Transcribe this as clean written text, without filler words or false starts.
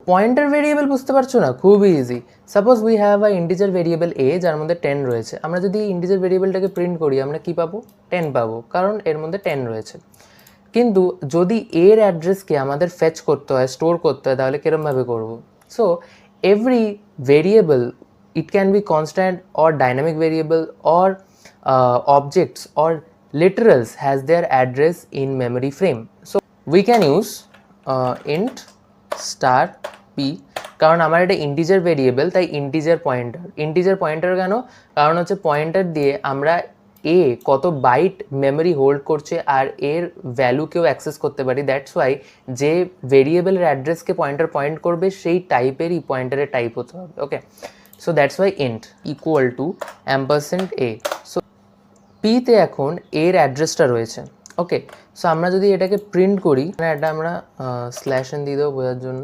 Pointer variable বুঝতে পারছো না, খুবই easy. Suppose we have a integer variable A যার মধ্যে 10 রয়েছে। আমরা যদি ইন্টিজার ভেরিয়েবলটাকে প্রিন্ট করি আমরা কি পাবো? 10 পাবো, কারণ এর মধ্যে 10 রয়েছে। কিন্তু যদি এর অ্যাড্রেসকে আমাদের ফেচ করতে হয়, স্টোর করতে হয়, তাহলে কিরমভাবে করবো? So every variable, it can be constant or dynamic variable or objects or literals has their address in memory frame. So we can use int star p, কারণ আমার এটা ইন্টিজার ভেরিয়েবল, তাই ইন্টিজার পয়েন্টার কেন? কারণ হচ্ছে pointer দিয়ে আমরা এ কত বাইট মেমরি হোল্ড করছে আর এর ভ্যালুকেও অ্যাক্সেস করতে পারি। দ্যাটস ওয়াই যে ভেরিয়েবলের অ্যাড্রেসকে পয়েন্টার পয়েন্ট করবে সেই টাইপেরই পয়েন্টারের টাইপ হতে হবে। Okay, so that's why int equal to ampersand A. So পিতে এখন এর অ্যাড্রেসটা রয়েছে। ওকে, সো আমরা যদি এটাকে প্রিন্ট করি, এটা আমরা স্ল্যাশ এন দিয়ে দেবো বোঝার জন্য।